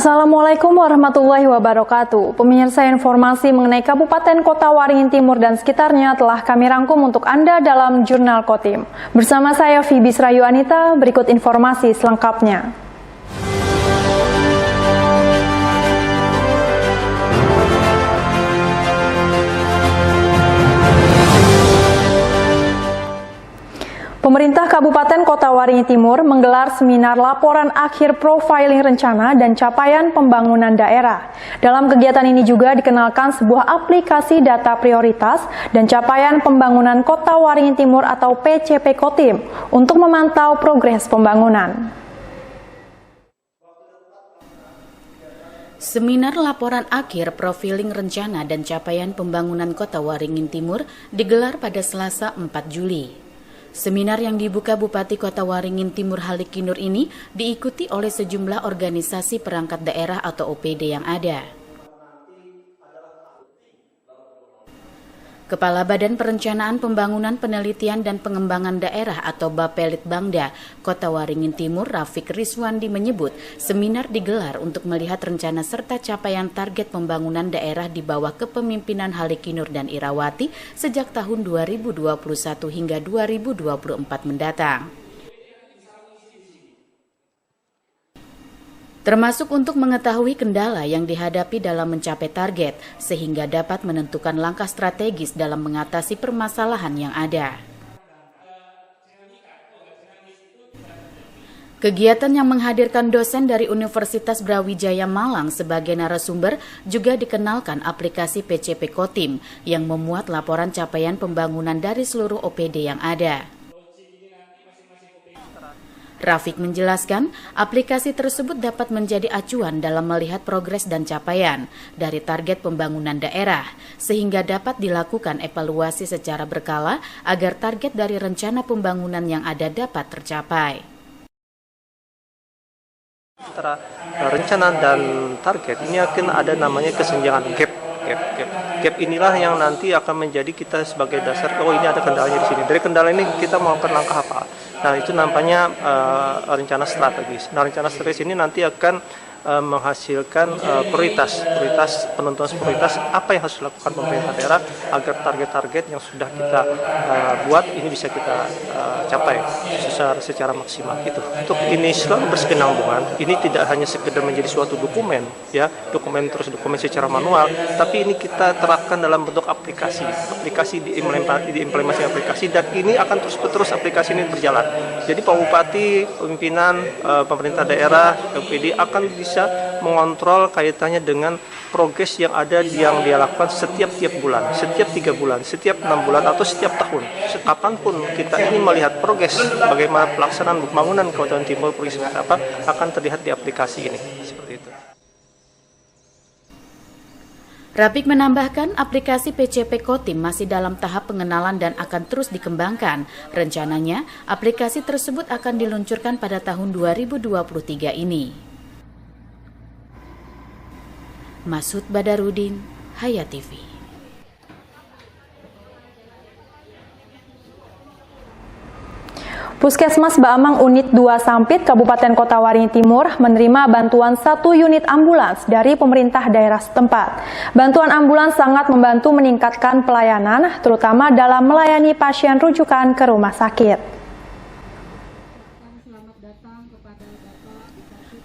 Assalamualaikum warahmatullahi wabarakatuh. Pemirsa, informasi mengenai Kabupaten Kota Waringin Timur dan sekitarnya telah kami rangkum untuk Anda dalam Jurnal Kotim. Bersama saya Fibis Rayu Anita, berikut informasi selengkapnya. Pemerintah Kabupaten Kota Waringin Timur menggelar seminar laporan akhir profiling rencana dan capaian pembangunan daerah. Dalam kegiatan ini juga dikenalkan sebuah aplikasi data prioritas dan capaian pembangunan Kota Waringin Timur atau PCP Kotim untuk memantau progres pembangunan. Seminar laporan akhir profiling rencana dan capaian pembangunan Kota Waringin Timur digelar pada Selasa 4 Juli. Seminar yang dibuka Bupati Kota Waringin Timur Halikinur ini diikuti oleh sejumlah organisasi perangkat daerah atau OPD yang ada. Kepala Badan Perencanaan Pembangunan Penelitian dan Pengembangan Daerah atau Bapelitbangda Kota Waringin Timur, Rafiq Rizwandi menyebut seminar digelar untuk melihat rencana serta capaian target pembangunan daerah di bawah kepemimpinan Halikinur dan Irawati sejak tahun 2021 hingga 2024 mendatang. Termasuk untuk mengetahui kendala yang dihadapi dalam mencapai target, sehingga dapat menentukan langkah strategis dalam mengatasi permasalahan yang ada. Kegiatan yang menghadirkan dosen dari Universitas Brawijaya Malang sebagai narasumber juga dikenalkan aplikasi PCP Kotim yang memuat laporan capaian pembangunan dari seluruh OPD yang ada. Rafiq menjelaskan, aplikasi tersebut dapat menjadi acuan dalam melihat progres dan capaian dari target pembangunan daerah, sehingga dapat dilakukan evaluasi secara berkala agar target dari rencana pembangunan yang ada dapat tercapai. Antara rencana dan target ini akan ada namanya kesenjangan gap. Gap inilah yang nanti akan menjadi kita sebagai dasar, oh ini ada kendalanya di sini. Dari kendala ini kita melakukan langkah apa? Nah itu namanya rencana strategis. Nah rencana strategis ini nanti akan menghasilkan prioritas penentuan prioritas apa yang harus dilakukan pemerintah daerah agar target-target yang sudah kita buat ini bisa kita capai secara maksimal. Itu untuk ini selalu berkesinambungan. Ini tidak hanya sekedar menjadi suatu dokumen, ya dokumen secara manual, tapi ini kita terapkan dalam bentuk aplikasi diimplementasi aplikasi, dan ini akan terus aplikasi ini berjalan. Jadi Pak Bupati, pimpinan pemerintah daerah, OPD akan bisa mengontrol kaitannya dengan progres yang ada yang dia lakukan setiap bulan, setiap 3 bulan, setiap 6 bulan atau setiap tahun. Kapanpun kita ingin melihat progres bagaimana pelaksanaan pembangunan Kabupaten Timur akan terlihat di aplikasi ini. Seperti itu. Rafiq menambahkan aplikasi PCP Kotim masih dalam tahap pengenalan dan akan terus dikembangkan. Rencananya, aplikasi tersebut akan diluncurkan pada tahun 2023 ini. Masud Badarudin, Hayat TV. Puskesmas Baamang Unit 2 Sampit, Kabupaten Kota Waringin Timur menerima bantuan 1 unit ambulans dari pemerintah daerah setempat. Bantuan ambulans sangat membantu meningkatkan pelayanan, terutama dalam melayani pasien rujukan ke rumah sakit.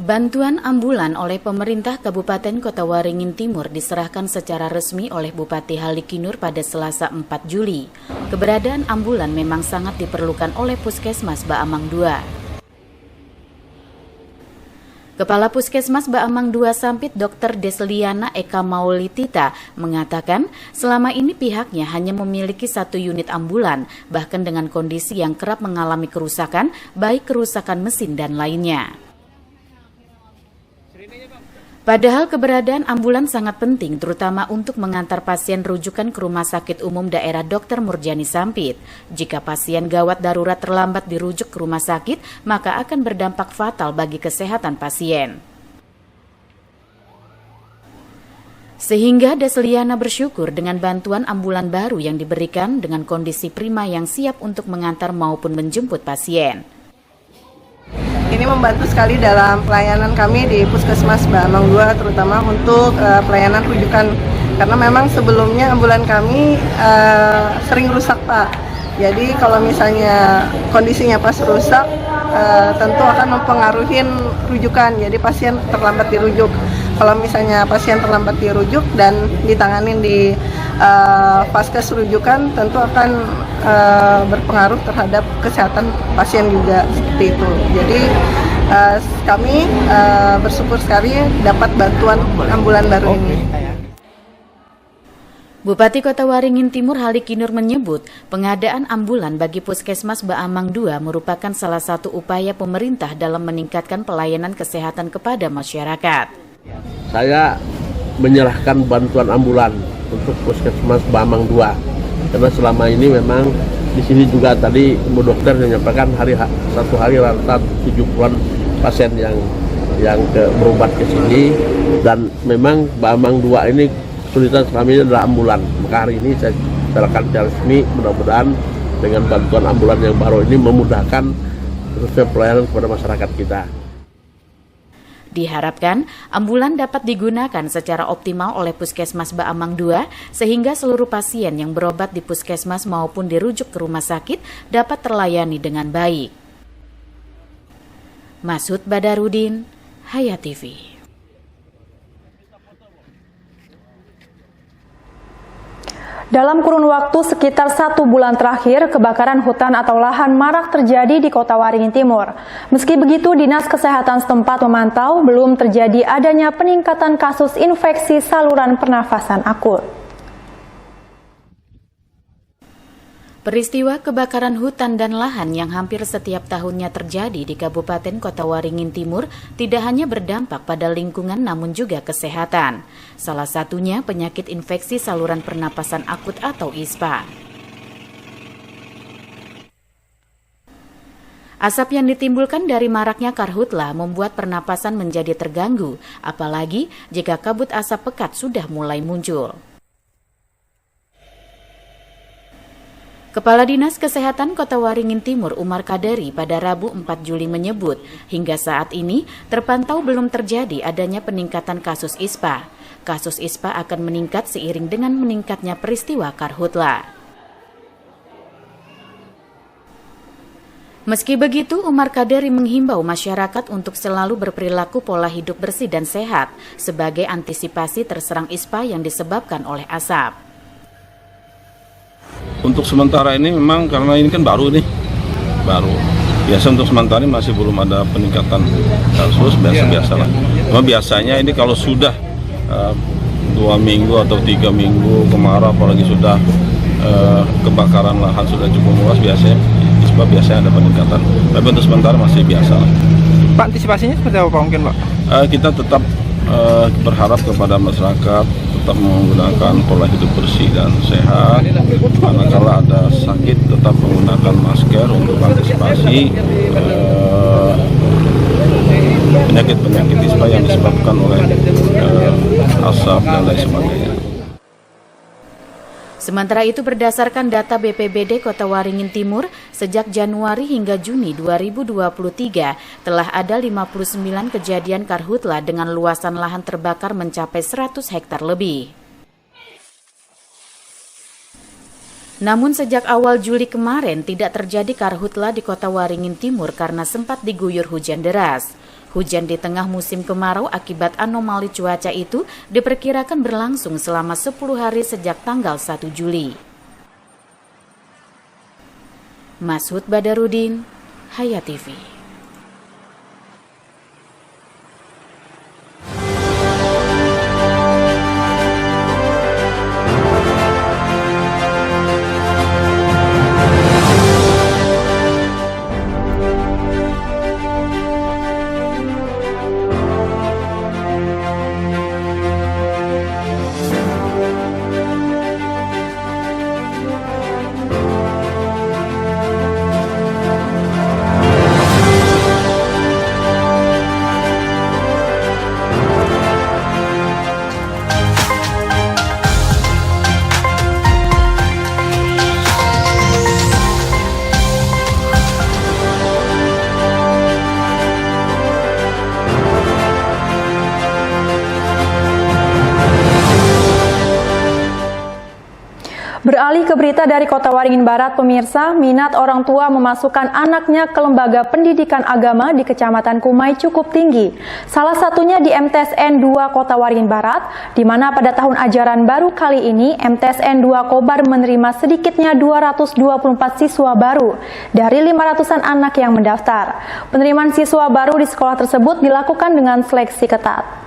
Bantuan ambulan oleh pemerintah Kabupaten Kota Waringin Timur diserahkan secara resmi oleh Bupati Halikinur pada Selasa 4 Juli. Keberadaan ambulan memang sangat diperlukan oleh Puskesmas Baamang 2. Kepala Puskesmas Baamang 2 Sampit Dr. Desliana Eka Maulitita mengatakan selama ini pihaknya hanya memiliki 1 unit ambulan, bahkan dengan kondisi yang kerap mengalami kerusakan, baik kerusakan mesin dan lainnya. Padahal keberadaan ambulans sangat penting, terutama untuk mengantar pasien rujukan ke Rumah Sakit Umum Daerah Dr. Murjani Sampit. Jika pasien gawat darurat terlambat dirujuk ke rumah sakit, maka akan berdampak fatal bagi kesehatan pasien. Sehingga Desliana bersyukur dengan bantuan ambulan baru yang diberikan dengan kondisi prima yang siap untuk mengantar maupun menjemput pasien. Ini membantu sekali dalam pelayanan kami di Puskesmas Baamang 2, terutama untuk pelayanan rujukan. Karena memang sebelumnya ambulan kami sering rusak, Pak. Jadi kalau misalnya kondisinya pas rusak, tentu akan mempengaruhi rujukan. Jadi pasien terlambat dirujuk. Kalau misalnya pasien terlambat dirujuk dan ditanganin di Vaskes rujukan, tentu akan berpengaruh terhadap kesehatan pasien juga, seperti itu. Jadi kami bersyukur sekali dapat bantuan ambulan baru ini. Bupati Kota Waringin Timur Halikinur menyebut pengadaan ambulan bagi Puskesmas Baamang 2 merupakan salah satu upaya pemerintah dalam meningkatkan pelayanan kesehatan kepada masyarakat. Saya menyerahkan bantuan ambulan untuk Puskesmas Baamang 2 karena selama ini memang di sini juga tadi Ibu Dokter menyampaikan satu hari rata 70-an pasien yang berobat ke sini, dan memang Baamang 2 ini kesulitan selama ini adalah ambulan. Maka hari ini saya serahkan secara resmi, mudah-mudahan dengan bantuan ambulan yang baru ini memudahkan khususnya pelayanan kepada masyarakat kita. Diharapkan ambulan dapat digunakan secara optimal oleh Puskesmas Baamang 2 sehingga seluruh pasien yang berobat di puskesmas maupun dirujuk ke rumah sakit dapat terlayani dengan baik. Masud Badarudin, Hayat TV. Dalam kurun waktu sekitar 1 bulan terakhir, kebakaran hutan atau lahan marak terjadi di Kota Waringin Timur. Meski begitu, Dinas Kesehatan setempat memantau belum terjadi adanya peningkatan kasus infeksi saluran pernafasan akut. Peristiwa kebakaran hutan dan lahan yang hampir setiap tahunnya terjadi di Kabupaten Kota Waringin Timur tidak hanya berdampak pada lingkungan namun juga kesehatan. Salah satunya penyakit infeksi saluran pernapasan akut atau ISPA. Asap yang ditimbulkan dari maraknya karhutla membuat pernapasan menjadi terganggu, apalagi jika kabut asap pekat sudah mulai muncul. Kepala Dinas Kesehatan Kota Waringin Timur Umar Kaderi pada Rabu 4 Juli menyebut, hingga saat ini terpantau belum terjadi adanya peningkatan kasus ISPA. Kasus ISPA akan meningkat seiring dengan meningkatnya peristiwa karhutla. Meski begitu, Umar Kaderi menghimbau masyarakat untuk selalu berperilaku pola hidup bersih dan sehat sebagai antisipasi terserang ISPA yang disebabkan oleh asap. Untuk sementara ini memang karena ini kan baru. Biasa untuk sementara ini masih belum ada peningkatan kasus, biasa-biasa lah. Cuma biasanya ini kalau sudah 2 minggu atau 3 minggu kemarau, apalagi sudah kebakaran lahan sudah cukup luas, biasanya ada peningkatan. Tapi untuk sementara masih biasa lah. Pak, antisipasinya seperti apa Pak mungkin Pak? Kita tetap berharap kepada masyarakat tetap menggunakan pola hidup bersih dan sehat. Manakala ada sakit tetap menggunakan masker untuk antisipasi penyakit-penyakit ISPA yang disebabkan oleh asap dan lain sebagainya. Sementara itu berdasarkan data BPBD Kota Waringin Timur, sejak Januari hingga Juni 2023 telah ada 59 kejadian karhutla dengan luasan lahan terbakar mencapai 100 hektar lebih. Namun sejak awal Juli kemarin tidak terjadi karhutla di Kota Waringin Timur karena sempat diguyur hujan deras. Hujan di tengah musim kemarau akibat anomali cuaca itu diperkirakan berlangsung selama 10 hari sejak tanggal 1 Juli. Masud Badarudin, Hayat TV. Beralih ke berita dari Kota Waringin Barat, pemirsa, minat orang tua memasukkan anaknya ke lembaga pendidikan agama di Kecamatan Kumai cukup tinggi. Salah satunya di MTSN 2 Kota Waringin Barat, di mana pada tahun ajaran baru kali ini MTSN 2 Kobar menerima sedikitnya 224 siswa baru dari 500-an anak yang mendaftar. Penerimaan siswa baru di sekolah tersebut dilakukan dengan seleksi ketat.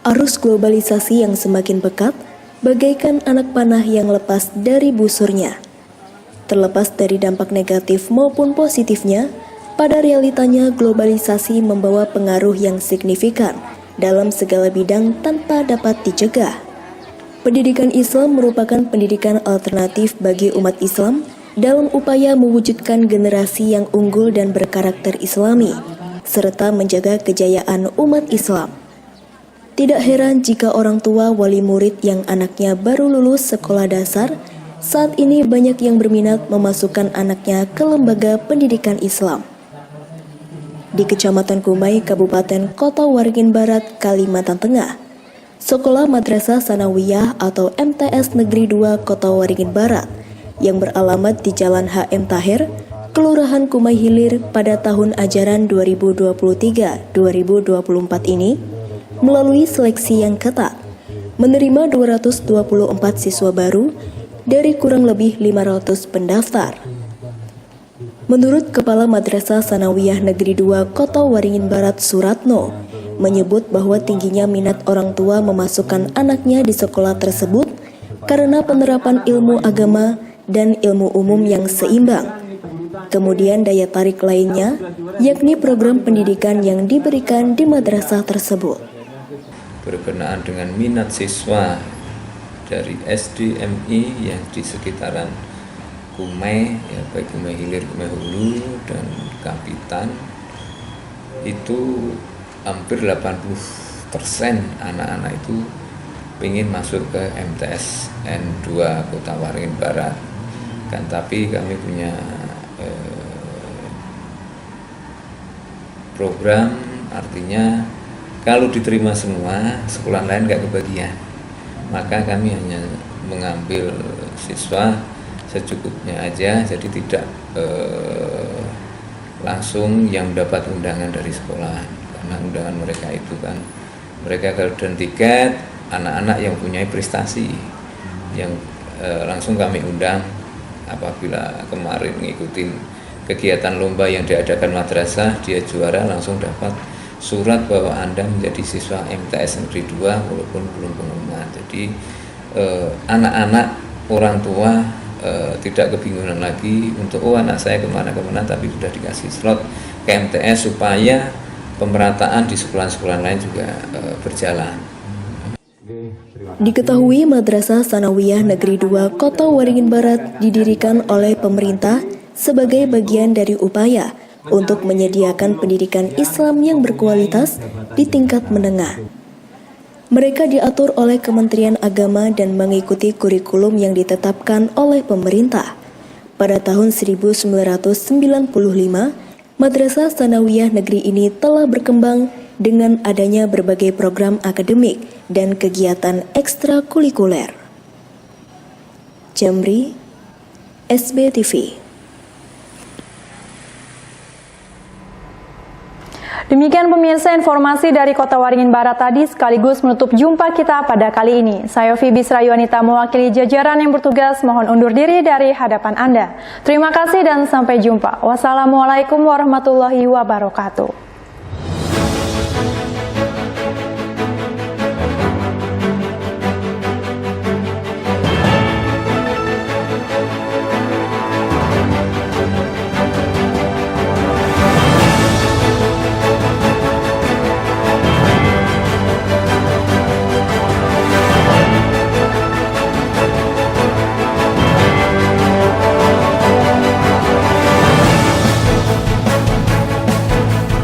Arus globalisasi yang semakin pekat, bagaikan anak panah yang lepas dari busurnya. Terlepas dari dampak negatif maupun positifnya, pada realitanya globalisasi membawa pengaruh yang signifikan dalam segala bidang tanpa dapat dicegah. Pendidikan Islam merupakan pendidikan alternatif bagi umat Islam dalam upaya mewujudkan generasi yang unggul dan berkarakter Islami, serta menjaga kejayaan umat Islam. Tidak heran jika orang tua wali murid yang anaknya baru lulus sekolah dasar, saat ini banyak yang berminat memasukkan anaknya ke lembaga pendidikan Islam. Di Kecamatan Kumai, Kabupaten Kota Waringin Barat, Kalimantan Tengah, Sekolah Madrasah Sanawiyah atau MTS Negeri 2 Kota Waringin Barat yang beralamat di Jalan HM Tahir, Kelurahan Kumai Hilir pada tahun ajaran 2023-2024 ini melalui seleksi yang ketat, menerima 224 siswa baru dari kurang lebih 500 pendaftar. Menurut Kepala Madrasah Sanawiyah Negeri 2 Kota Waringin Barat Suratno, menyebut bahwa tingginya minat orang tua memasukkan anaknya di sekolah tersebut karena penerapan ilmu agama dan ilmu umum yang seimbang. Kemudian daya tarik lainnya, yakni program pendidikan yang diberikan di madrasah tersebut. Berkenaan dengan minat siswa dari SD, MI yang di sekitaran Kumai, ya baik Kumai Hilir, Kumai Hulu, dan Kapitan, itu hampir 80% anak-anak itu ingin masuk ke MTSN 2 Kota Waringin Barat. Kan tapi kami punya program, artinya kalau diterima semua, sekolah lain nggak kebagian. Maka kami hanya mengambil siswa secukupnya aja, jadi tidak langsung yang mendapat undangan dari sekolah. Karena undangan mereka itu kan, mereka kalau dan tiket, anak-anak yang punya prestasi, yang langsung kami undang apabila kemarin mengikuti kegiatan lomba yang diadakan madrasah, dia juara langsung dapat surat bahwa Anda menjadi siswa MTS Negeri 2 walaupun belum pengumuman. Jadi anak-anak orang tua tidak kebingungan lagi untuk anak saya kemana-kemana, tapi sudah dikasih slot ke MTS supaya pemerataan di sekolah-sekolah lain juga berjalan. Diketahui Madrasah Sanawiyah Negeri 2 Kota Waringin Barat didirikan oleh pemerintah sebagai bagian dari upaya untuk menyediakan pendidikan Islam yang berkualitas di tingkat menengah. Mereka diatur oleh Kementerian Agama dan mengikuti kurikulum yang ditetapkan oleh pemerintah. Pada tahun 1995, Madrasah Sanawiyah Negeri ini telah berkembang dengan adanya berbagai program akademik dan kegiatan ekstrakurikuler. Jamri, SBTV. Demikian pemirsa informasi dari Kota Waringin Barat tadi sekaligus menutup jumpa kita pada kali ini. Saya Yofi Bisrayuanita mewakili jajaran yang bertugas mohon undur diri dari hadapan Anda. Terima kasih dan sampai jumpa. Wassalamualaikum warahmatullahi wabarakatuh.